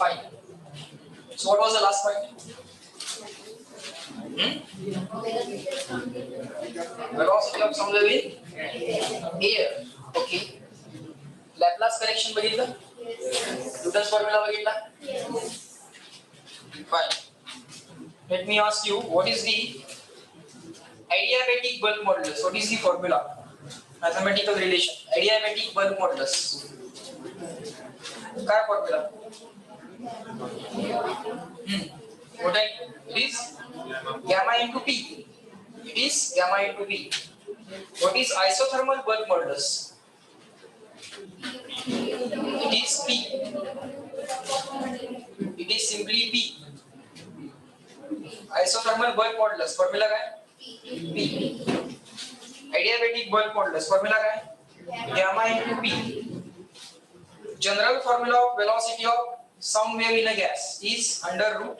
Fine. So what was the last point? Velocity of sound wave in air. Okay. Laplace correction बघितलं? Newton's formula बघितला? Fine. Let me ask you, what is the adiabatic bulk modulus? What is the formula? Mathematical relation. Adiabatic bulk modulus. काय formula? What I, it is gamma into P. It is gamma into P. What is isothermal bulk modulus? It is P. It is simply P. Isothermal bulk modulus formula काय? P. Adiabatic bulk modulus formula काय? Gamma into P. General formula of velocity of sound wave in a gas is under root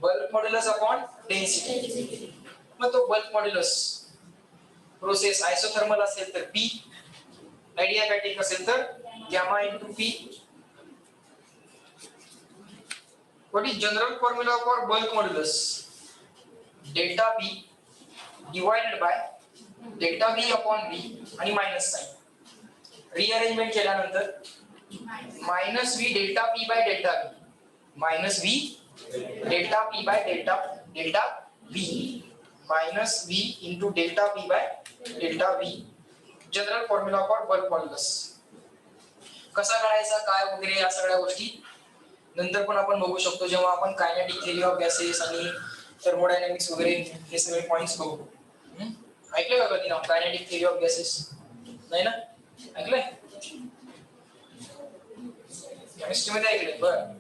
bulk modulus upon density. मग तो bulk modulus process isothermal असेल तर P, adiabatic असेल तर gamma into P. What is general formula for bulk modulus? Delta P divided by delta V upon V आणि minus sign. Rearrangement केल्यानंतर minus V delta P by delta V. Minus V delta P by delta V. Minus V into delta P by delta V. General formula for bulk modulus. कसा काढायचा काय वगैरे या सगळ्या गोष्टी नंतर पण आपण बघू शकतो जेव्हा आपण कायनेटिक थेअरी ऑफ गॅसेस आणि थर्मोडायनामिक्स वगैरे हे सगळे पॉइंट्स बघू. ऐकलं का कधी नाव कायनेटिक थेअरी ऑफ गॅसेस? नाही ना? ऐकलंय? केमिस्ट्री मध्ये ऐकलंय? बरं,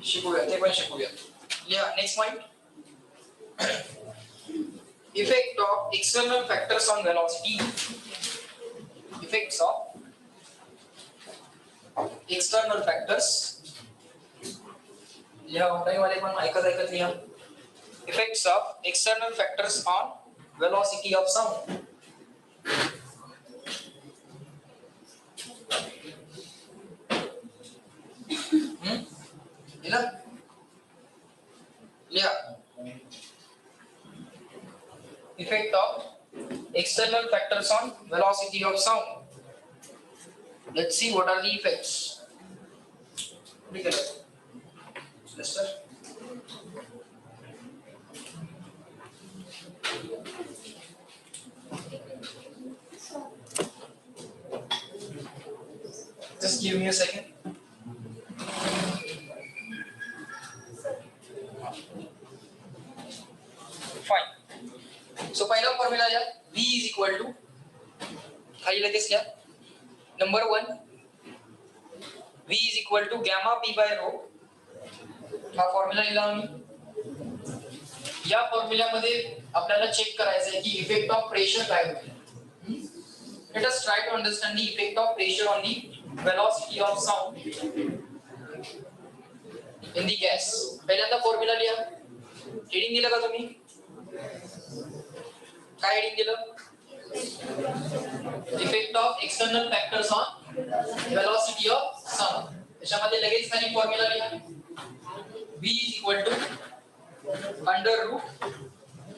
शिकूया, ते पण शिकूया. लिहा next point. Effect of external factors on velocity. Effects of external factors. लिहा ऑनलाइन वाले पण ऐकत लिहा. Effects of external factors on velocity of sound. लिहा. Effect of external factors on velocity of sound. Let's see what are the effects. Lester. Just give me a second. Fine. So पहिला formula या V is equal to खाली लगेच लिहा. Number 1, V is equal to gamma P by rho. हा formula लिहिला आम्ही. या फॉर्म्युल्यामध्ये आपल्याला चेक करायचं आहे की इफेक्ट ऑफ प्रेशर काय होईल. Let us try to understand the effect of pressure on the velocity of sound in the gas. पहिल्यांदा फॉर्म्युला लिहा. हेडिंग दिलं का तुम्ही? काय हेडिंग दिलं? Effect of external factors on velocity of sound. त्याच्यामध्ये लगेच खाली फॉर्म्युला लिहा. V is equal to under root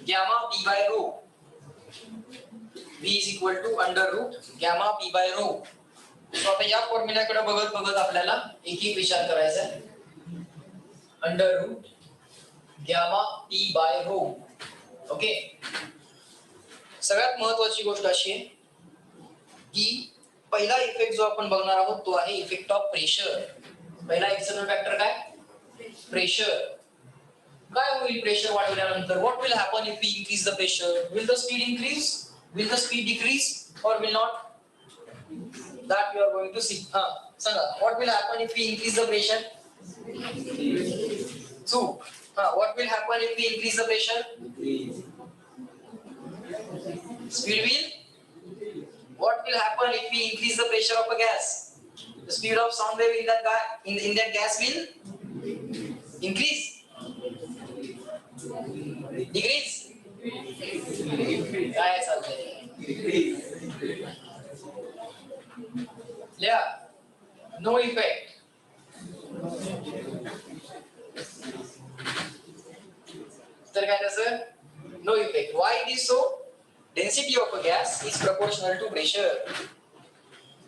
gamma P by rho. V is equal to under root gamma P by rho. So आता या फॉर्म्युल्याकडे बघत आपल्याला एक विचार करायचा आहे. Under root gamma P by rho. Okay. सगळ्यात महत्त्वाची गोष्ट अशी आहे की पहिला इफेक्ट जो आपण बघणार आहोत तो आहे इफेक्ट ऑफ प्रेशर. पहिला एक्सटर्नल फॅक्टर काय? प्रेशर. काय होईल प्रेशर वाढवल्यानंतर? What will happen if we increase the pressure? Will the speed increase? Will the speed decrease or will not? That you are going to see. सांगा, what will happen if we increase the pressure? So what will happen if we increase the pressure? Speed will. What will happen if we increase the pressure of a gas? The speed of sound wave in that gas will increase, decrease. काय चाललंय? Yeah, no effect. तर काय त्याचं? No effect. Why it is so? Density of a gas is proportional to pressure.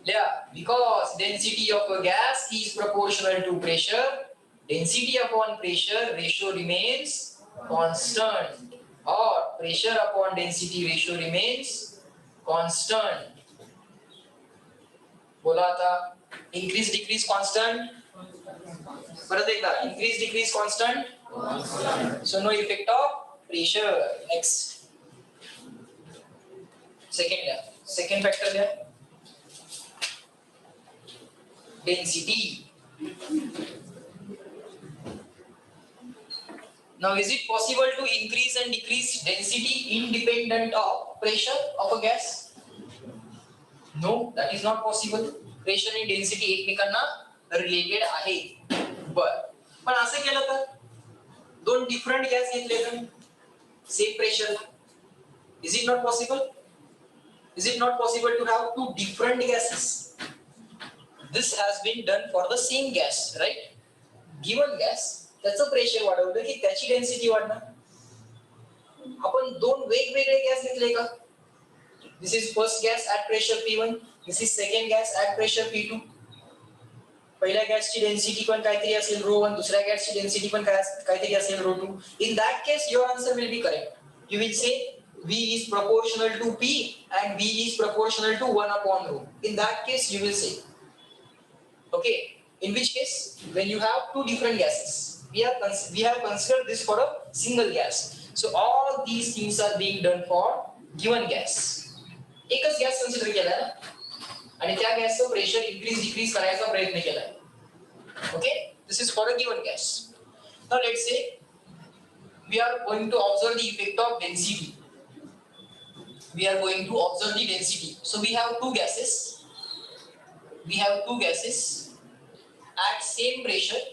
Yeah, because density of a gas is proportional to pressure. Density upon pressure ratio remains constant, or pressure upon density ratio remains constant. बोला आता, increase decrease constant. परत एकदा, increase decrease constant. So no effect of pressure. Next. Second factor there. Density. Now, is it possible to increase and decrease density independent of pressure of a gas? No, that is not possible. Pressure and density एकमेकांना related आहे. पण असं केलं तर दोन different gas घेतले तर same pressure. Is it not possible? Is it not possible to have two different gases? This has been done for the same gas, right? Given gas, त्याचं प्रेशर वाढवलं की त्याची डेन्सिटी वाढणार. आपण दोन वेगवेगळे गॅस घेतले का? This is first gas at pressure P1. This is second gas at pressure P2. पहिल्या गॅसची डेन्सिटी पण काहीतरी असेल ρ1, दुसऱ्या गॅसची डेन्सिटी पण काहीतरी असेल ρ2. In that case, your answer will be correct. You will say V is proportional to P and V is proportional to 1 upon ρ. In that case, you will say. Okay. In which case, when you have two different gases, we have considered this for a single gas. So all these things are being done for given gas. एकच gas consider केलाय ना, आणि त्या गॅसचं pressure increase decrease करायचा प्रयत्न केलाय. Okay, this is for a given gas. Now let's say we are going to observe the effect of density. We are going to observe the density. So we have two gases. We have two gases at same pressure.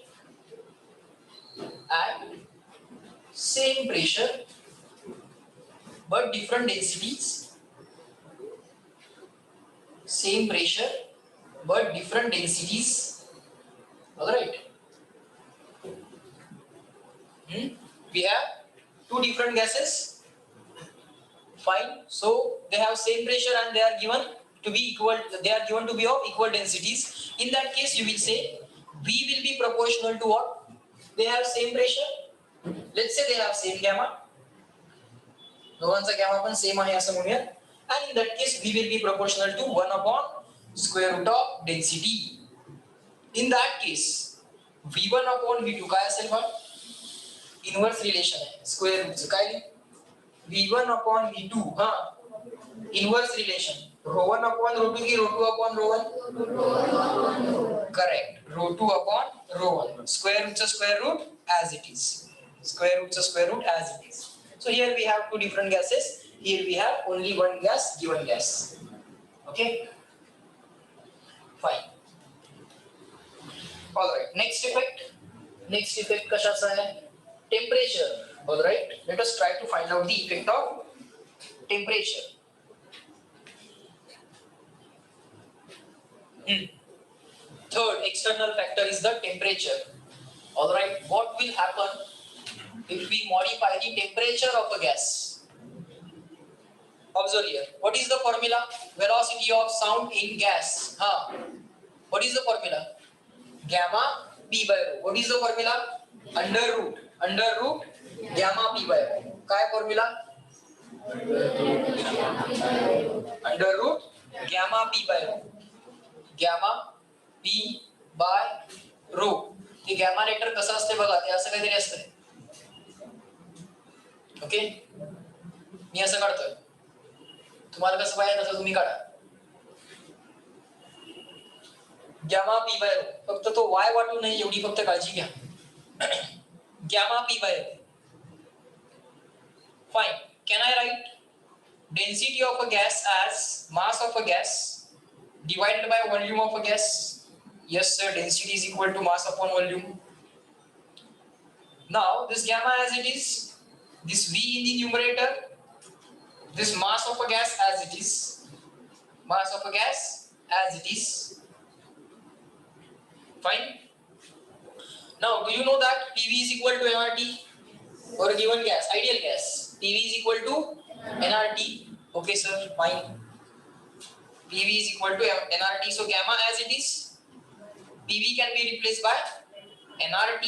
At same pressure, but different densities. Same pressure, but different densities. All right. We have two different gases. Fine. So they have same pressure and they are given to be equal. They are given to be of equal densities. In that case, you will say V will be proportional to what? They have same pressure. Let's say they have same gamma. दोघांचा gamma पण same आहे असं म्हणूया. And in that case, V will be proportional to 1 upon square root of density. In that case, V1 upon V2 काय असेल मग? Inverse relation आहे. Square root चं काय? V1 upon V2 हा inverse relation. ρ1 upon ρ2 की ρ2 upon ρ1? Correct. ρ2 upon ρ1. Square root चं square root as it is. Square root चं square root as it is. So here we have two different gases. Here we have only one gas, given gas. Okay? Fine. All right. Next effect. Next effect कशाचा आहे? Temperature. All right. Let us try to find out the effect of temperature. Third external factor is the temperature. All right. What will happen if we modify the temperature of a gas? Observe here. What is the formula? Velocity of sound in gas. What is the formula? Gamma P by rho. What is the formula? Under root gamma P by rho. काय formula? Under root gamma P by rho. Gamma P by rho. ते gamma letter कसं असते बघा, ते असं काहीतरी असतं. Okay, मी असं काढतोय. तुम्हाला कसं पाहिजे तसं तुम्ही काढा. Gamma P by rho. फक्त तो वाय वाटू नये एवढी फक्त काळजी घ्या. Gamma P by rho. Fine. Can I write density of a gas as mass of a gas divided by volume of a gas? Yes sir, density is equal to mass upon volume. Now this gamma as it is, this V in the numerator, this mass of a gas as it is, mass of a gas as it is. Fine. Now do you know that PV is equal to nRT for a given gas, ideal gas? PV is equal to nRT. Okay sir, fine. PV is equal to nRT, so gamma as it is, PV can be replaced by nRT.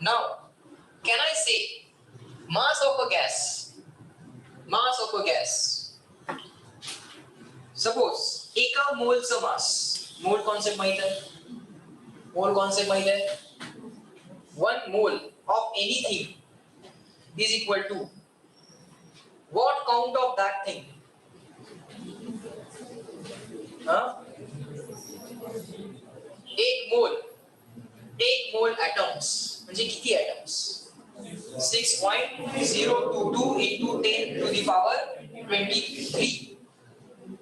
Now can I say mass of a gas, suppose एका मोलचं मास, mole concept माहित आहे, mole concept माहित आहे, 1 mole of anything is equal to what count of that thing? एक मोल atoms म्हणजे किती atoms? 6.022 into 10 to the power 23,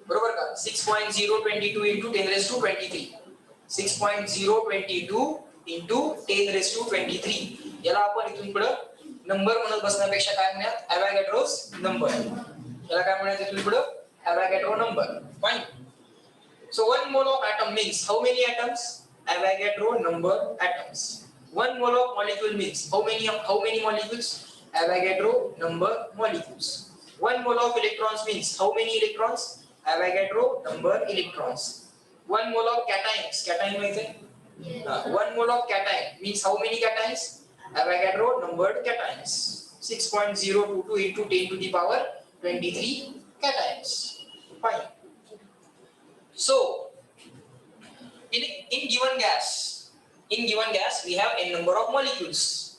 बरोबर का? 6.022 into 10 raised to 23, 6.022 into 10 raised to 23. याला आपण इथून पुढे नंबर म्हणत बसण्यापेक्षा काय म्हणूयात, ॲव्होगाड्रोस नंबर. याला काय म्हणूयात इथून पुढे, ॲव्होगाड्रो number. Fine. So 1 mole of atom means how many atoms? Avogadro number atoms. 1 mole of molecule means how many molecules? Avogadro number molecules. 1 mole of electrons means how many electrons? Avogadro number electrons. 1 mole of cations, cation माहिती आहे? 1 mole of cation means how many cations? Avogadro numbered cations. 6.022 into 10 to the power 23 cations. Fine. So in given gas we have n number of molecules.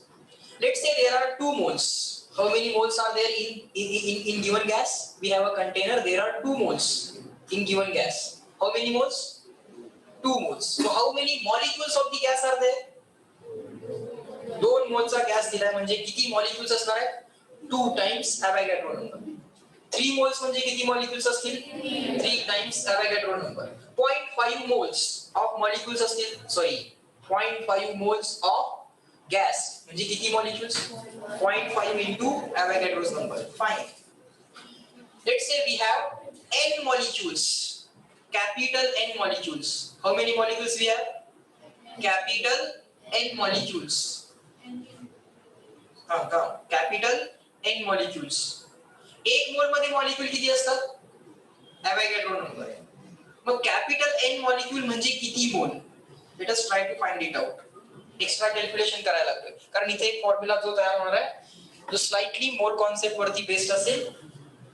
Let's say there are 2 moles. How many moles are there in given gas? We have a container, there are 2 moles in given gas. How many moles? 2 moles. So how many molecules of the gas are there? 2 moles चा gas दिलाय म्हणजे किती molecules असणार आहेत? 2 times Avogadro number. 3 moles म्हणजे किती molecules असतील? 3 times Avogadro number. 0.5 moles of molecules असतील, सॉरी 0.5 moles of gas म्हणजे किती molecules? 0.5 into Avogadro's number. Fine. Let's say we have n molecules, capital N molecules. How many molecules we have? Capital N molecules. Capital N molecules. एक मोल मध्ये molecule किती असतात? Avogadro number. मग capital N molecule म्हणजे किती mole? Let us try to find it out. Extra calculation करायला लागतं, कारण इथे एक फॉर्म्युला जो तयार होणार आहे जो स्लाइटली मोल कॉन्सेप्ट वरती बेस्ड असेल.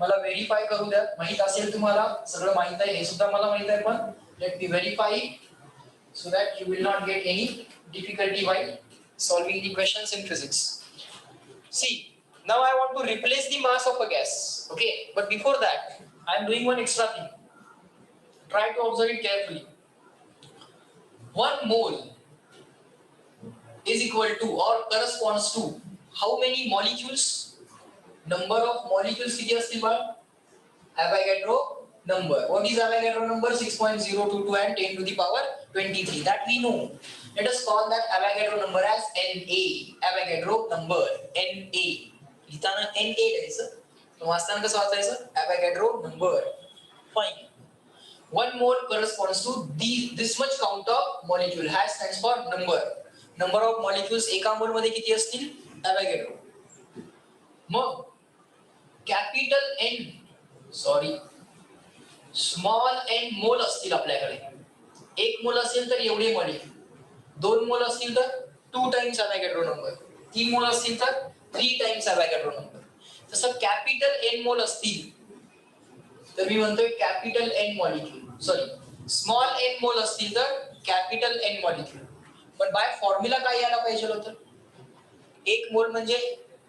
मला व्हेरीफाय करू द्या, माहित असेल तुम्हाला, सगळं माहित आहे, हे सुद्धा मला माहित आहे, पण let me verify so that you will not get any difficulty while solving the questions in physics. See, now I want to replace the mass of a gas. Okay, but before that I am doing one extra thing. Try to observe it carefully. 1 mole is equal to or corresponds to how many molecules? Number of molecules किती असतील बा? Avogadro number. What is Avogadro number? 6.022 and 10 to the power 23. That we know. Let us call that Avogadro number as Na. Avogadro number Na. लिहिताना Na लिहायचं, वाचताना कसं वाचायचं? Avogadro number. Fine. 1 mole corresponds to this much count of molecule. Has stands for number. Number of molecules एका मोल मध्ये किती असतील? Avogadro. मग capital N, sorry small n मोल असतील आपल्याकडे. 1 मोल असेल तर एवढे मॉलिक्यूल, 2 मोल असतील तर 2 टाइम्स Avogadro नंबर, 3 मोल असतील तर 3 टाइम्स Avogadro नंबर. तसं कॅपिटल N मोल असतील तर मी म्हणतोय capital N molecule, sorry small n मोल असतील तर कॅपिटल N मॉलिक्यूल. पण बाय फॉर्म्युला काय यायला पाहिजे होतं? 1 मोल म्हणजे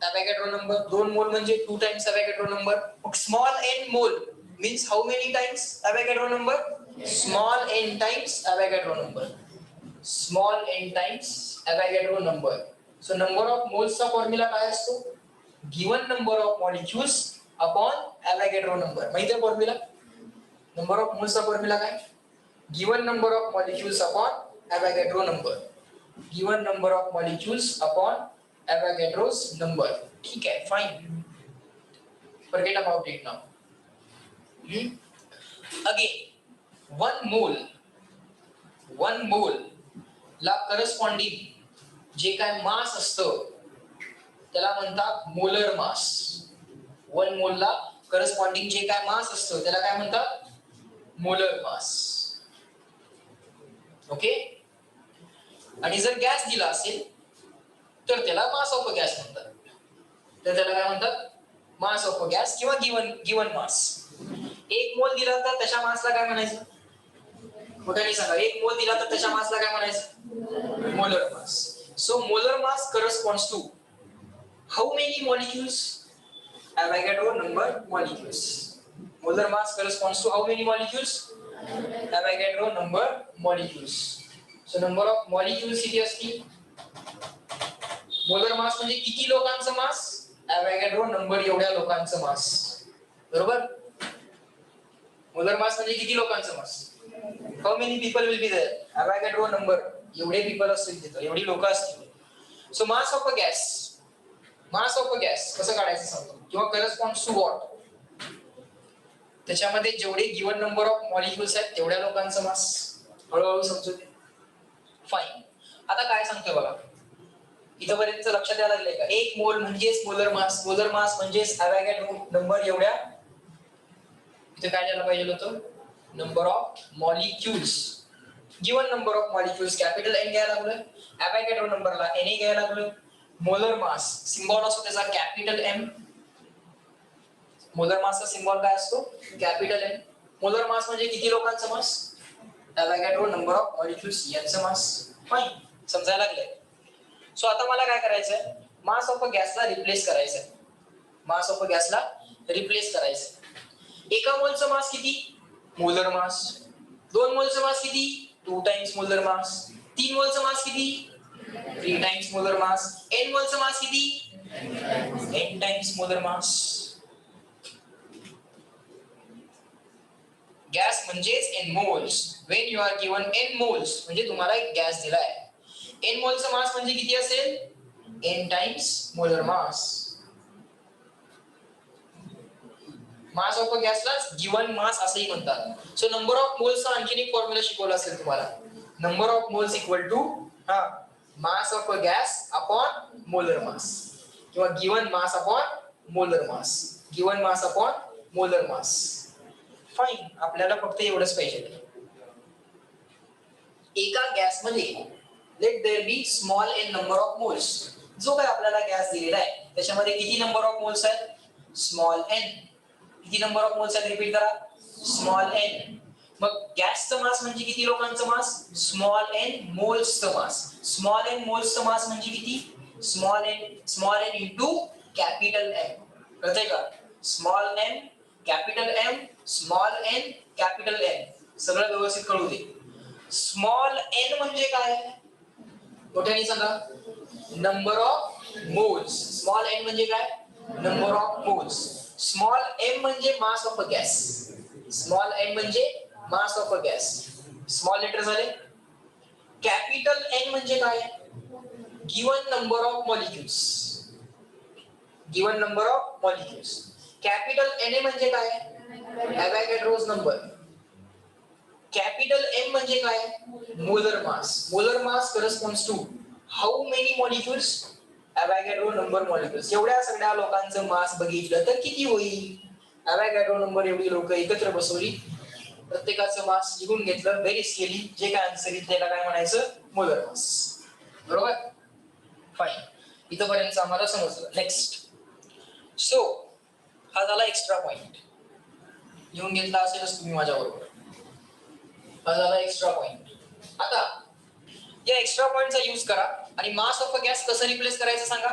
Avogadro number, 2 मोल म्हणजे 2 times Avogadro number. Small n मोल means how many times Avogadro number? Small n times Avogadro number. Small n times Avogadro number. So number of moles चा फॉर्म्युला काय असतो? Given number of molecules upon Avogadro number. माहिती आहे formula? Number of moles चा formula काय? Given number of molecules upon Avogadro number. Given number of molecules upon Avogadro's number. ठीक आहे, fine. Forget about it now. Again, 1 mole ला corresponding जे काय मास असतं त्याला म्हणतात मोलर मास. 1 मोलला करस्पॉन्डिंग जे काय मास असतं त्याला काय म्हणतात मोलर मास. ओके. आणि जर गॅस दिला असेल तर त्याला मास ऑफ अ गॅस म्हणतात. तर त्याला काय म्हणतात मास ऑफ अ गॅस किंवा गिवन मास. 1 मोल दिला तर त्याच्या मासला काय म्हणायचं मोठ्याने सांगा. 1 मोल दिला तर त्याच्या मासला काय म्हणायचं molar mass. So molar mass corresponds to how many molecules? Avogadro number molecules. Molar mass corresponds to how many molecules? Avogadro number molecules. So number of molecules किती असतील? मोलर मास म्हणजे किती लोकांचं मास? Avogadro number एवढ्या लोकांचं मास. बरोबर. Molar mass म्हणजे किती लोकांचं मास? How many people will be there? Avogadro number एवढे people असतील तिथे, एवढी लोक असतील. So mass of a gas, mass of a gas कसं काढायचं सांगतो किंवा corresponds to what? त्याच्यामध्ये जेवढे गिवन नंबर ऑफ मॉलिक्युल्स आहेत तेवढ्या लोकांचं मास. हळूहळू समजू दे. फाईन. आता काय सांगतोय बघा, इथपर्यंत लक्षात यायला लागलंय का? 1 मोल म्हणजेच मोलर मास. मोलर मास म्हणजेच ॲव्होगॅड्रो नंबर एवढ्या. इथे काय द्यायला पाहिजे होतं number of molecules. Given number of molecules capital N घ्यायला लागलोय. ॲव्होगॅड्रो नंबरला एन घ्यायला लागलोय. मोलर मास सिम्बॉल असतो त्याचा कॅपिटल एम. मोलर मासचा सिम्बॉल काय असतो कॅपिटल एम. मोलर मास म्हणजे किती लोकांचा मास? ॲव्होगॅड्रो नंबर ऑफ मॉलिक्युल्स यांचा मास. फाईन. समजायला लागलंय. सो आता मला काय करायचंय मास ऑफ अ गॅसला रिप्लेस करायचंय. मास ऑफ अ गॅसला रिप्लेस करायचंय. 1 मोलचं मास किती? मोलर मास. 2 मोलचं मास किती? 2 टाइम्स मोलर मास. 3 मोलचं मास किती? 3 टाइम्स मोलर मास. n मोलचं मास किती? n टाइम्स मोलर मास. गॅस म्हणजेच n moles. when you are given n moles म्हणजे तुम्हाला एक गॅस दिलाय. n मोलचं मास म्हणजे किती असेल? n times molar mass. Mass of a गॅसलाच गिवन मास असंही म्हणतात. सो नंबर ऑफ मोल्सचा आणखीन एक फॉर्म्युला शिकवला असेल तुम्हाला. Number of moles equal to mass of a gas upon molar mass किंवा given mass upon molar mass. Given mass upon molar mass. Fine. आपल्याला फक्त एवढंच पाहिजे. एका गॅस मध्ये let there be small n number of moles. जो काय आपल्याला गॅस दिलेला आहे त्याच्यामध्ये किती नंबर ऑफ मोल्स आहेत? Small n. किती नंबर ऑफ मोल्स आहेत? रिपीट करा. Small n. मग गॅसचं मास म्हणजे किती लोकांचं मास? स्मॉल एन मोल्सचं मास. स्मॉल एन मोल्सचं मास म्हणजे किती? Small N into capital M. कळतंय का? Small N capital M small N capital M. सगळं व्यवस्थित कळू दे. स्मॉल एन म्हणजे काय? मोठ्याने सांगा. Number of moles. Small n म्हणजे काय? Number of moles. Small m म्हणजे mass of a gas. Small m म्हणजे mass of a gas. Small letter झाले. कॅपिटल एन म्हणजे काय? Given number of molecules. Given number of molecules. Capital N म्हणजे काय? Avogadro's number. Capital M म्हणजे काय? Molar mass. Molar mass corresponds to how many molecules? Avogadro number molecules. एवढ्या सगळ्या लोकांचं मास बघितलं तर किती होईल? ॲव्होगॅड्रो नंबर एवढी लोक एकत्र बसवली, प्रत्येकाचं मास लिहून घेतलं, बेरीज केली, जे काय आन्सर येईल त्याला काय म्हणायचं? Molar mass. बरोबर. फाईन. इथपर्यंत आम्हाला समजलं. नेक्स्ट. सो हा झाला एक्स्ट्रा पॉइंट. लिहून घेतला असेलच तुम्ही माझ्याबरोबर. हा झाला एक्स्ट्रा पॉइंट. आता या एक्स्ट्रा पॉइंटचा यूज करा आणि मास ऑफ अ गॅस कसं रिप्लेस करायचं सांगा.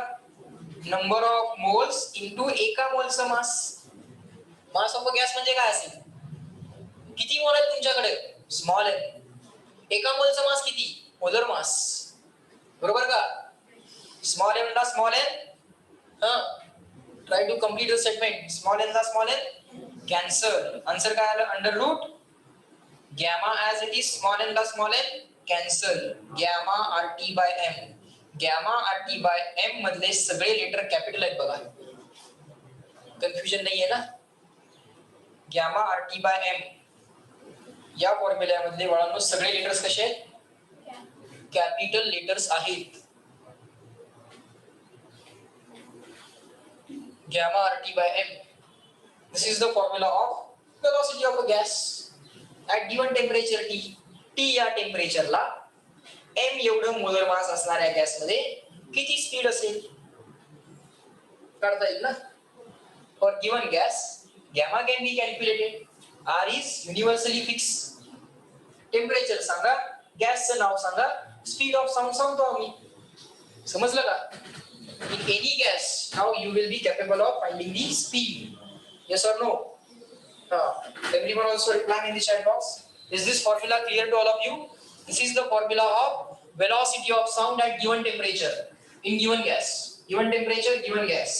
नंबर ऑफ मोल्स इंटू एका मोलचं मास. मास ऑफ अ गॅस म्हणजे काय असेल? किती मोल आहेत तुमच्याकडे? स्मॉल आहे. एका मोलचं मास किती? Molar mass. बरोबर का? स्मॉल एन ला small n try to complete the statement. Small n ला स्मॉल एन कॅन्सल. आन्सर काय आलं? Under root gamma as it is. Small n ला small n cancel. Gamma RT by M. Gamma RT by M मधले सगळे letter capital आहेत बघा. Confusion नाहीये ना? गॅमा आरटी बाय एम या फॉर्म्युल्यामधले बाळांनो सगळे लेटर्स कसे आहेत? कॅपिटल लेटर्स आहेत. gamma RT by m. This is the formula of velocity of a gas at given temperature T. T या टेम्परेचरला m एवढं मोलर मास असणाऱ्या गॅस मध्ये किती स्पीड असेल काढता येईल ना. For given gas, gamma can be calculated. R is universally fixed. Temperature सांगा, गॅसचं नाव सांगा, स्पीड ऑफ साऊंड सांगतो आम्ही. समजलं का? In any gas, now you will be capable of finding the speed. Yes or no? Everyone also reply in the chat box. Is this formula clear to all of you? This is the formula of velocity of sound at given temperature in given gas. Given temperature, given gas.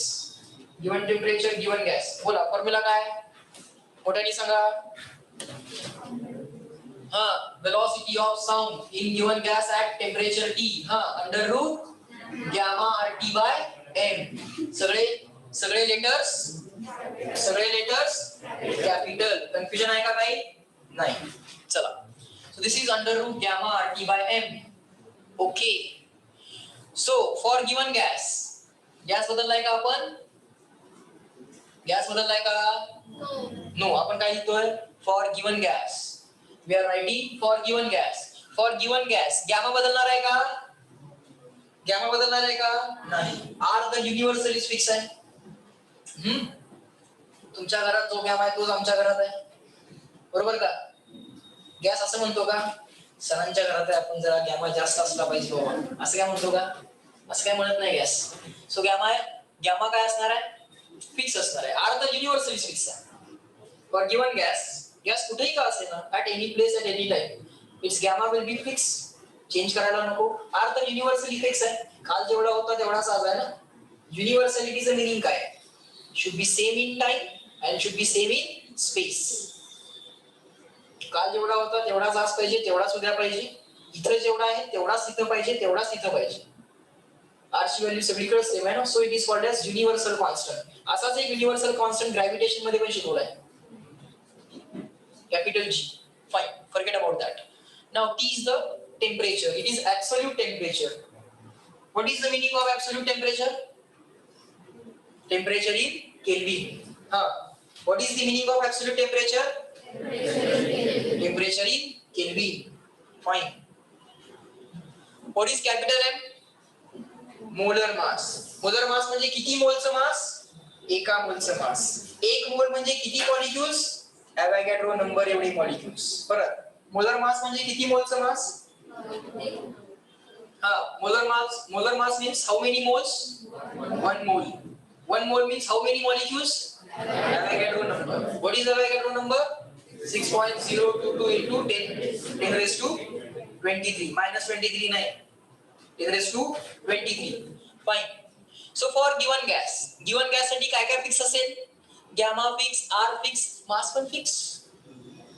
Given temperature, given gas. बोला formula काय? मोठ्याने सांगा. Velocity of sound in given gas at temperature T. Under root gamma RT by m. सगळे letters capital. Confusion आहे का काही? नाही. चला. So this is under root gamma RT by m. Okay. So for given gas, gas बदललाय का आपण? Gas बदललाय का? नो. आपण काय लिहितोय? For given gas. We are writing for given gas. For given gas gamma बदलणार आहे का? गॅमा बदलणार आहे का? नाही. R the universal is fix आहे. तुमच्या घरात जो गॅमा आहे तोच आमच्या घरात आहे. बरोबर का? गॅस असं म्हणतो का सरांच्या घरात आहे आपण जरा गॅमा जास्त असला पाहिजे बाबा असं काय म्हणतो का? असं काय म्हणत नाही गॅस. सो गॅमा काय असणार आहे? फिक्स असणार आहे. R the universal is fix आहे. फॉर गिवन गॅस कुठेही का असेल ना at any place at any time it's gamma will be fix. Change करायला नको. आर द युनिव्हर्सली फिक्स आहे. काल जेवढा होता तेवढाच आज आहे ना. युनिव्हर्सॅलिटीचं मीनिंग काय? Should be same in time and should be same in space. काल जेवढा होता तेवढाच आज पाहिजे, तेवढाच उद्या पाहिजे. इथं जेवढा आहे तेवढाच तिथं पाहिजे, तेवढाच तिथं पाहिजे. आरची व्हॅल्यू सगळीकडे सेम आहे ना. So it is called as universal constant. असाच एक युनिव्हर्सल कॉन्स्टंट ग्रॅव्हिटेशन मध्ये पण शिकवलाय. Capital G. Fine. Forget about that. Now T is the temperature. It is absolute temperature. What is the meaning of absolute temperature? Temperature in Kelvin. What is the meaning of absolute temperature? Temperature in Kelvin. Fine. What is capital M? Molar mass. Molar mass म्हणजे किती मोलचं मास? एका मोलचं मास. एक mole म्हणजे किती molecules? Avogadro number एवढे molecules. परत मोलर मास म्हणजे किती मोलचं mass? Molar mass means how many moles? 1 mole. 1 mole means how many molecules? Avogadro number. What is Avogadro number? 6.022 into 10 raised to 23. Minus 23 9. 10 raised to 23. Fine. So for given gas साठी काय काय fix असेल? Gamma fix, R fix, मास पण fix.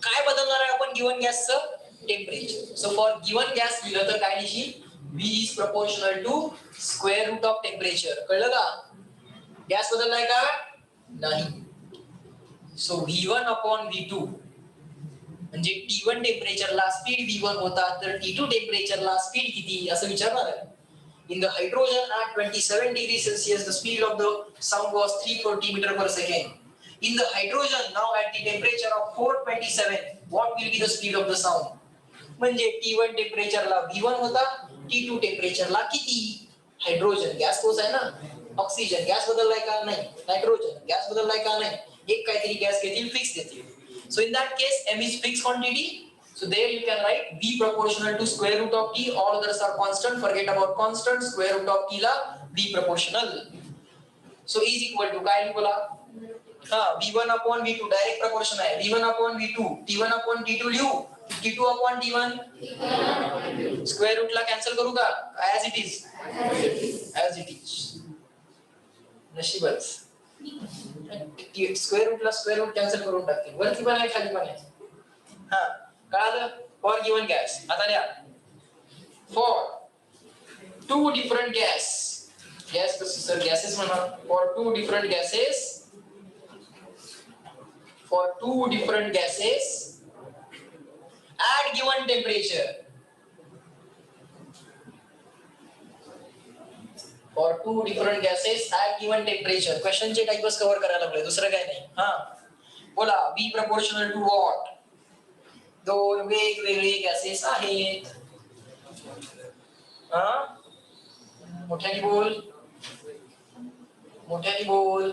काय बदलणार आहे आपण given गॅसचं? Temperature. So for given gas दिलं तर काय लिहिशील? V is proportional to square root of temperature. कळलं का? गॅस बदललाय का? नाही. सो V1 upon V2 म्हणजे T1 टेम्परेचरला स्पीड V1 होता तर T2 टेम्परेचरला स्पीड किती असं विचारणार आहे. In the hydrogen at 27 degrees Celsius, the speed of the sound was 340 meter per second. In the hydrogen, now at the temperature of 427, what will be the speed of the sound? म्हणजे T1 टेम्परेचरला V1 होता, T2 टेम्परेचरला किती? Hydrogen gas तोच आहे ना. Oxygen gas बदललाय का? नाही. Nitrogen gas बदललाय का? नाही. एक काहीतरी गॅस घेतील, फिक्स देतील. So in that case, M is fixed quantity. So there you can write V proportional to square root of T. All others are constant. Forget about constant. Square root of T ला V proportional. So is equal to काय बोला? V1 upon V2 direct proportion आहे. V1 upon V2, T1 upon T2 लिहू. T2 upon T1. Square root ला cancel करू का? As it is. As it is. नशीबच. Square रूटला स्क्वेअर रूट कॅन्सल करून टाकतील. वरती पण आहे खाली पण आहे. कळालं? For given gas. आता लिहा. For two different gas sir gases म्हणा. For two different gases at given temperature. For two different gases at given temperature. क्वेश्चनचे टाइपच कव्हर करायला लागले, दुसरं काय नाही. हा बोला, बी प्रपोर्शनल टू व्हॉट? दोन वेगवेगळे गॅसेस आहेत. हा मोठ्याने बोल, मोठ्याने बोल.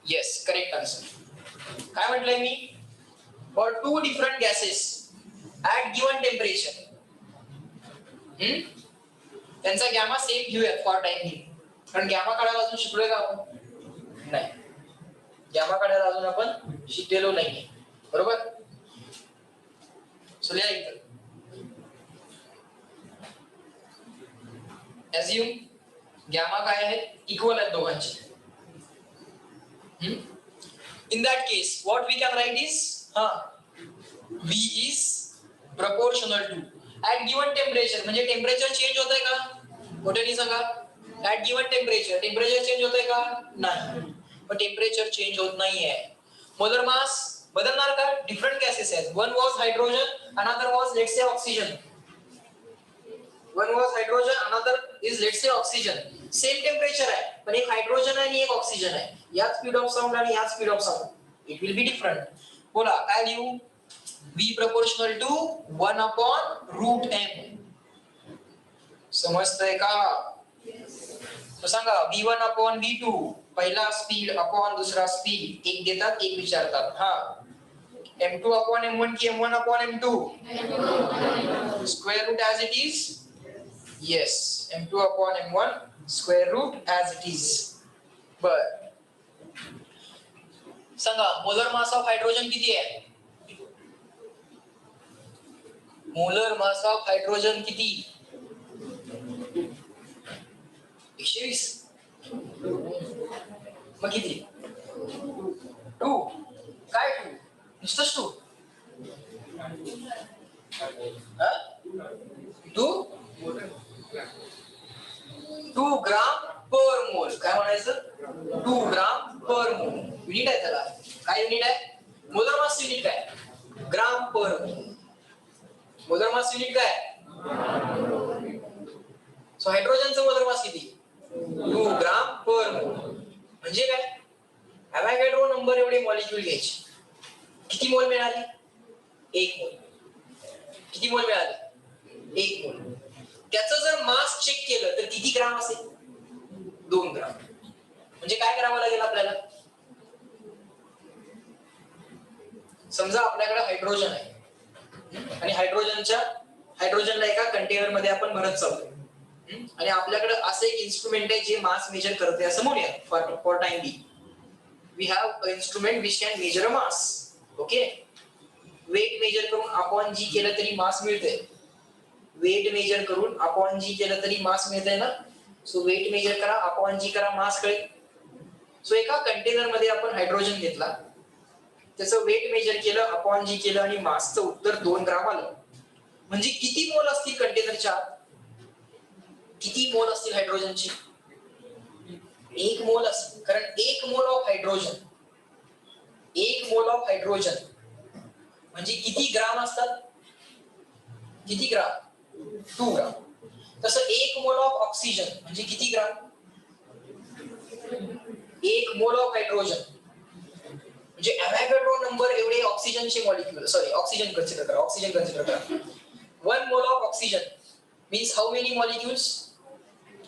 Yes, correct answer. काय म्हटलंय मी? For two different gases at given temperature. त्यांचा गॅमा सेम घेऊयात फॉर टाइम बिंग, कारण गॅमा काढायला अजून शिकलोय का आपण? नाही, गॅमा काढायला अजून आपण शिकलेलो नाही, बरोबर? सो लिहा इथं, ऍज्युम गॅमा काय आहे? इक्वल आहेत दोघांचे. In that case, what we can write is, V is proportional to at given temperature. म्हणजे टेम्परेचर चेंज होतंय का? मोठ्याने सांगा. At given temperature temperature change होतंय का? नाही. पण टेम्परेचर चेंज होत नाहीये. मोलर मास बदलणार का? डिफरंट गॅसेस आहेत. One was hydrogen, another was let's say oxygen. One was hydrogen, another is let's say oxygen. Same temperature आहे, पण एक हायड्रोजन आहे आणि एक ऑक्सिजन आहे. याच स्पीड ऑफ साऊंड आणि याच speed of sound, it will be different. बोला काय लिहू? V proportional to 1 upon root m. समजतंय का? तो सांगा, V1 upon V2, पहिला स्पीड अपॉन दुसरा स्पीड. एक देतात, एक विचारतात. हा, M2 upon M1 की M1 upon M2? Square root as it is? Yes, M2 upon M1 square root as it is. बर, सांगा मोलर मास ऑफ हायड्रोजन किती आहे? मोलर मास ऑफ हायड्रोजन किती? 120. मग किती? 2. काय 2? नुसतंच 2? 2 ग्राम पर मोल. काय म्हणायचं? 2 ग्राम पर मोल. युनिट आहे त्याला. काय युनिट आहे? मोलर मास युनिट काय? ग्राम पर मोल. मोलर मास युनिट काय? सो हायड्रोजनचं मोलर मास किती? 2 ग्राम पर मोल. म्हणजे काय? अवोगॅड्रो नंबर एवढे मॉलिक्यूल घ्यायचे. किती मोल मिळाले? 1 मोल. किती मोल मिळाले? 1 मोल. त्याचं जर मास चेक केलं तर किती ग्राम असेल? 2 ग्राम. म्हणजे काय करावं लागेल आपल्याला? समजा आपल्याकडे हायड्रोजन आहे आणि हायड्रोजनला एका कंटेनर मध्ये आपण भरत चालतो, आणि आपल्याकडे असं एक इन्स्ट्रुमेंट आहे जे मास मेजर करते असं म्हणूया. For time be we have a instrument which can measure a mass. Okay, weight measure करून अपॉन जी केलं तरी मास मिळते. वेट मेजर करून अपॉन जी केलं तरी मास मिळते ना. सो वेट मेजर करा, अपॉन जी करा, मास कळेल. सो एका कंटेनर मध्ये आपण हायड्रोजन घेतला, त्याचं वेट मेजर केलं, अपॉन जी केलं आणि मासचं उत्तर 2 ग्राम आलं. म्हणजे किती मोल असतील कंटेनरच्या? किती मोल असतील हायड्रोजनची? 1 मोल असतील. कारण 1 mole of hydrogen, 1 mole of hydrogen म्हणजे किती ग्राम असतात? किती ग्राम? 2 ग्राम. तसं 1 मोल ऑफ ऑक्सिजन म्हणजे किती ग्राम? 1 मोल ऑफ हायड्रोजन म्हणजे अवोगॅड्रो नंबर एवढे ऑक्सिजनचे मॉलिक्यूल. सॉरी, ऑक्सिजन कन्सिडर करा. ऑक्सिजन कन्सिडर करा. 1 mole of oxygen means how many molecules?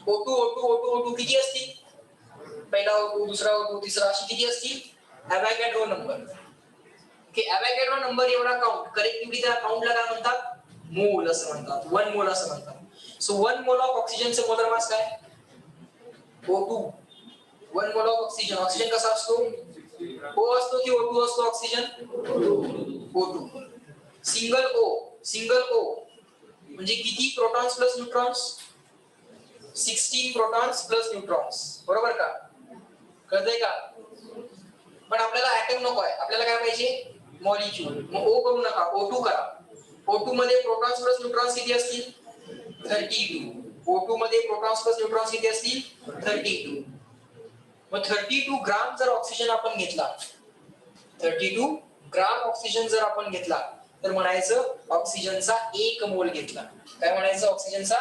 O2 O2 O2 O2 किती असतील? पहिला O2, दुसरा O2, तिसरा, अशी किती असतील? Avogadro number. Okay, Avogadro number एवढा काउंट. कलेक्टिव्हली त्या काउंटला काय म्हणतात? मोल असं म्हणतात. 1 मोल असं म्हणतात. सो 1 मोल ऑफ ऑक्सिजनचं मोलर मास काय? O2. 1 mole of oxygen. Oxygen कसा असतो? O असतो की O2 असतो ऑक्सिजन? O2. सिंगल O म्हणजे किती protons plus neutrons? 16 protons plus neutrons. बरोबर का? कळतंय का? पण आपल्याला ऍटम नको आहे. आपल्याला काय पाहिजे? मॉलिक्यूल. मग O करू नका, O2 करा. O2 मध्ये प्रोटॉन्स प्लस न्यूट्रॉन्स किती असतील? 32. O2 मध्ये प्रोटॉन्स प्लस न्यूट्रॉन्स किती असतील? 32. मग 32 ग्राम जर ऑक्सिजन आपण घेतला, 32 ग्राम ऑक्सिजन जर आपण घेतला, तर म्हणायचं ऑक्सिजनचा 1 मोल घेतला. काय म्हणायचं? ऑक्सिजनचा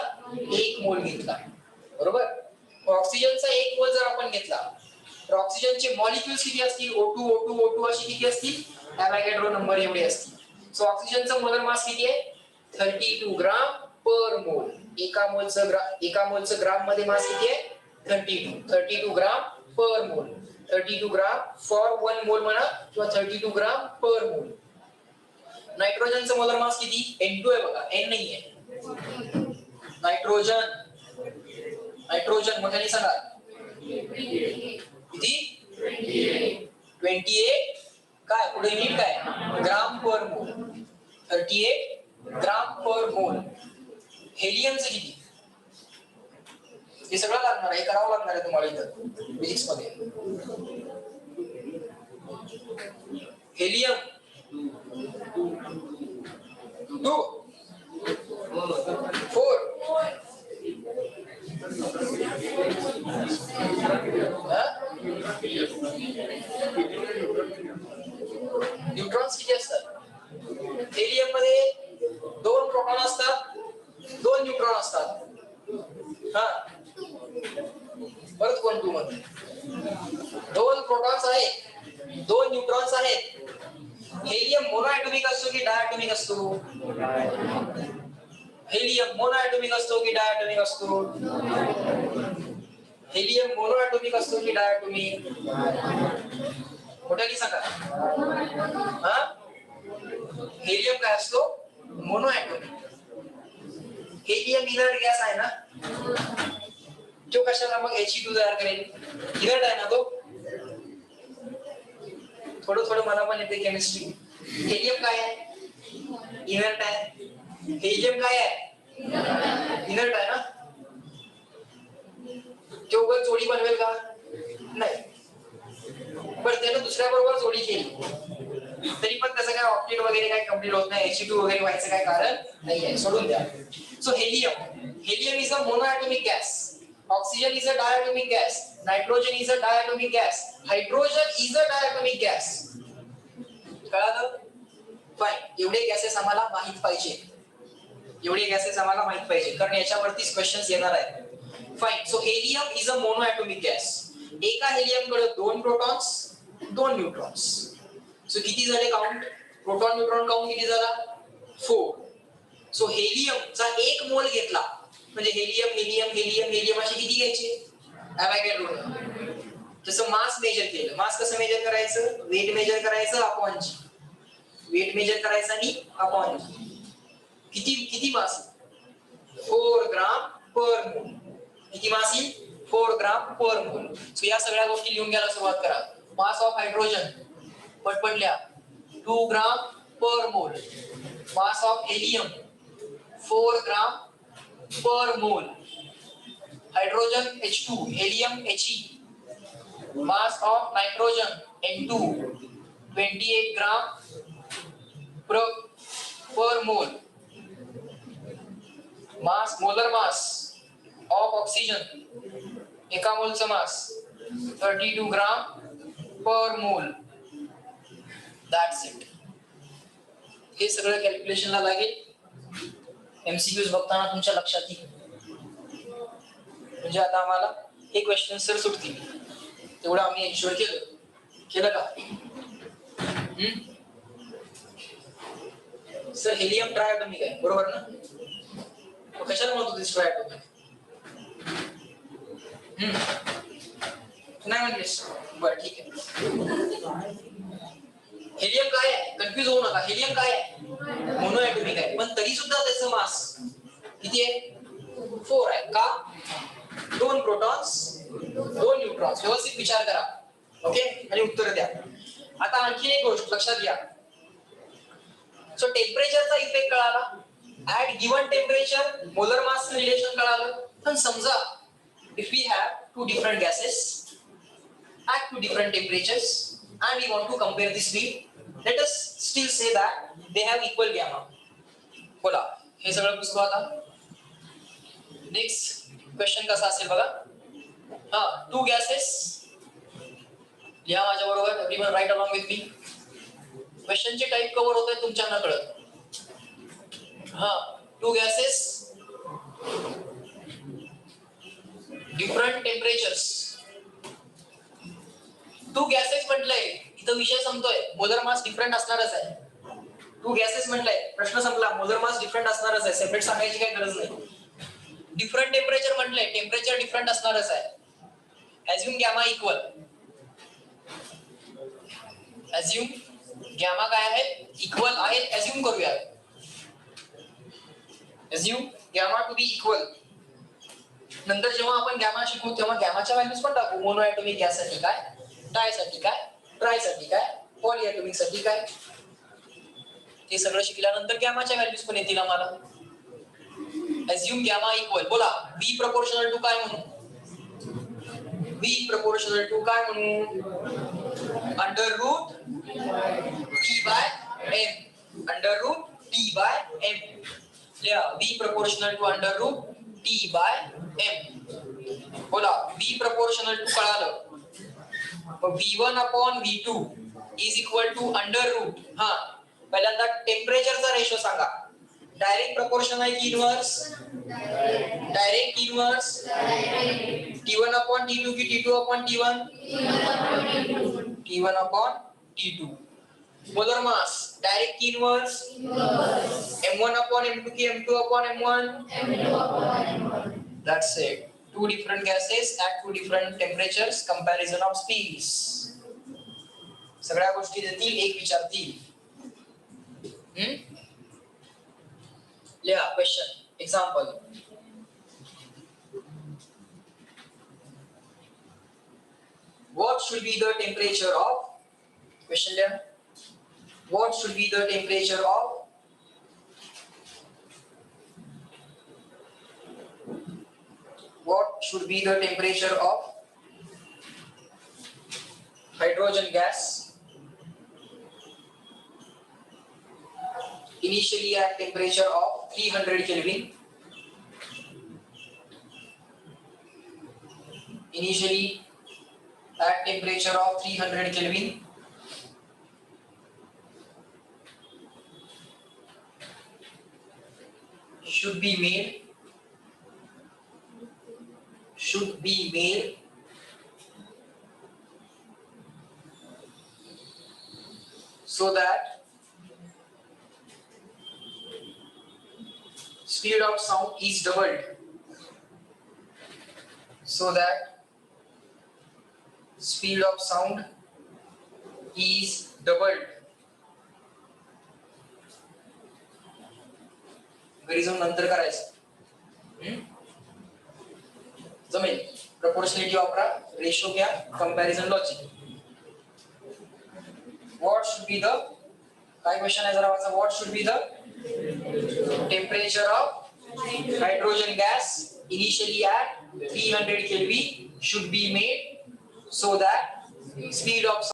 1 मोल घेतला. बरोबर. ऑक्सिजनचा 1 मोल जर आपण घेतला तर ऑक्सिजनचे मॉलिक्युल्स किती असतील? O2 O2 O2 असे किती असतील? ॲव्होगॅड्रो नंबर एवढे असतील. सो ऑक्सिजनचा मोलर मास किती आहे? 32 ग्राम पर मोल. एका मोलचं ग्राम मध्ये मास किती आहे? 32 ग्राम पर मोल. 32 ग्राम फॉर 1 मोल म्हणा किंवा 32 ग्राम पर मोल. नायट्रोजनचं मोलर मास किती? N2 आहे बघा, N नाही आहे. नायट्रोजन मोठ्याने सांगा. किती? 28 काय पुढे युनिट काय? ग्राम पर मोल. 38 ग्राम पर मोल. हेलियमचं किती? हे सगळं लागणार आहे, करावं लागणार आहे तुम्हाला इथं फिजिक्स मध्ये. हेलियम 2 4 न्यूट्रॉन्स किती असतात? हेलियम मध्ये 2 प्रोटॉन असतात, 2 न्यूट्रॉन असतात. हा परत 1 2 मध्ये 2 प्रोटॉन्स आहेत, 2 न्यूट्रॉन्स आहेत. हेलियम मोनोएटॉमिक असतो की डायटॉमिक असतो? हेलियम मोनोएटॉमिक असतो की डायटॉमिक असतो? हेलियम मोनोएटॉमिक असतो की डायटॉमिक? मोठ्याने सांगा. हा हेलियम काय असतो? मोनोएटॉमिक. हेलियम इनर्ट गॅस आहे ना, तो कशाला मग He2 तयार करेल? इनर्ट आहे ना तो. थोडं मला पण येते केमिस्ट्री. हेलियम काय आहे? इनर्ट आहे. हेलियम काय आहे? इनर्ट आहे ना. तो उगाच जोडी बनवेल का? नाही. पण त्यानं दुसऱ्या बरोबर जोडी केली तरी पण त्याचं काय ऑक्टेट वगैरे काय कम्प्लीट होत नाही. He2 वगैरे व्हायचं काय कारण नाही आहे, सोडून द्या. So helium is a monoatomic gas. Oxygen is a diatomic gas. Nitrogen is a diatomic gas. Hydrogen is a diatomic gas. कळलं? फाईन. एवढे गॅसेस आम्हाला माहित पाहिजे. कारण याच्यावरतीच क्वेश्चन्स येणार आहेत. Fine. So helium is a monoatomic gas. एका helium कडे 2 प्रोटॉन्स, 2 न्यूट्रॉन्स. सो किती झाले काउंट? प्रोटॉन न्यूट्रॉन काउंट किती झाला? 4. सो हेलियमचा 1 मोल घेतला म्हणजे हेलियम असे किती घ्यायचे? ॲव्होगॅड्रो. जसं मास मेजर केलं. मास कसं मेजर करायचं? वेट मेजर करायचं अपॉन जी. वेट मेजर करायचं आणि अपॉन जी. किती मास? 4 ग्राम पर मोल. किती मास येईल? 4 ग्राम पर मोल. सो या सगळ्या गोष्टी लिहून घ्यायला सुरुवात करा. मास ऑफ हायड्रोजन पटपटल्या 2 ग्राम पर मोल. Mass of helium 4 gram per mole. Hydrogen H2, helium He. Mass of nitrogen N2 28 gram per mole. Molar mass of oxygen एका मोलचं मास 32 ग्राम पर मोल. That's it. हे सगळं कॅल्क्युलेशनला लागेल. MCQs बघताना तुमच्या लक्षात येईल. म्हणजे आता आम्हाला हे क्वेश्चन सर सुटतील तेवढं आम्ही एन्श्योर केलं का? सर हेलियम ट्रायटॉमिक आहे बरोबर ना? कशाला म्हणतो दिस ट्रायटॉमिक? नाही म्हणतेस? बरं ठीक आहे. हेलियम काय आहे? कन्फ्युज होऊ नका. हेलियम काय आहे? मोनोएटॉमिक आहे. पण तरी सुद्धा त्याचं मास किती आहे? 4 आहे. का? 2 प्रोटॉन्स, 2 न्यूट्रॉन्स. व्यवस्थित विचार करा. ओके आणि उत्तर द्या. आता आणखी एक गोष्ट लक्षात घ्या. सो टेम्परेचरचा इफेक्ट कळाला. At given temperature molar mass relation कळालं. पण समजा if we have 2 different gases at 2 different temperatures and we want to compare the speed, let us still say that they have equal gamma. बोला हे सगळं पुसतो आता. Next question कसा असेल बघा. 2 गॅसेस लिहा माझ्या बरोबर. एव्हरीवन राईट अलॉंग विथ मी. क्वेश्चनचे टाइप कव्हर होत आहे तुमच्या नकळत. two gases, different temperatures. Two gases म्हटलंय, इथं विषय संपतोय. मोलर मास डिफरंट असणारच आहे. टू गॅसेस म्हटलंय, प्रश्न संपला. मोलर मास डिफरंट असणारच आहे, सेपरेट सांगायची काही गरज नाही. डिफरंट टेम्परेचर म्हटलंय, टेम्परेचर डिफरंट असणारच आहे. ऍझ्युम गॅमा इक्वल. ऍझ्युम गॅमा काय आहे, इक्वल आहे. ऍझ्युम करूया. ऍझ्युम गॅमा टू बी इक्वल. नंतर जेव्हा आपण गॅमा शिकू तेव्हा गॅमाच्या व्हॅल्यूज पण टाकू. मोनो ॲटॉमिक गॅस साठी काय, डाय साठी काय, ट्राय साठी काय, पॉली ॲटॉमिक साठी काय, ते सगळं शिकल्यानंतर गॅमाच्या व्हॅल्यूज पण येतील आम्हाला. ऍझ्युम गॅमा इक्वल. बोला बी प्रपोर्शनल टू काय म्हणू, बी प्रपोर्शनल टू काय म्हणू, under root T by M. Under root T by M. लिहा be proportional to under root T by M. बोला बी प्रपोर्शनल टू कळालं. V1 upon V2 is equal to under root. हा पहिल्यांदा टेम्परेचरचा ratio सांगा. Direct proportion आहे की inverse, direct inverse. T1 upon T2 की T2 upon T1, T1 upon T2. Molar mass direct inverse, M1 upon M2 की M2 upon M1. That's it. Two different gases at two different temperatures, comparison of speeds. सगळ्या गोष्टी देतील, एक विचारतील. लिहा question example. What should be the temperature of, question लिहा. What should be the temperature of what should be the temperature of hydrogen gas initially at temperature of 300 Kelvin. Initially at temperature of 300 Kelvin. Should be made so that speed of sound is doubled. So that speed of sound is doubled. घरी जाऊन नंतर करायचं. जमेल. Proportionality वापरा, ratio घ्या, comparison logic. What should be the, काय question आहे जरा वाचा. What should be the temperature of hydrogen gas initially at 300 Kelvin should be made so that speed of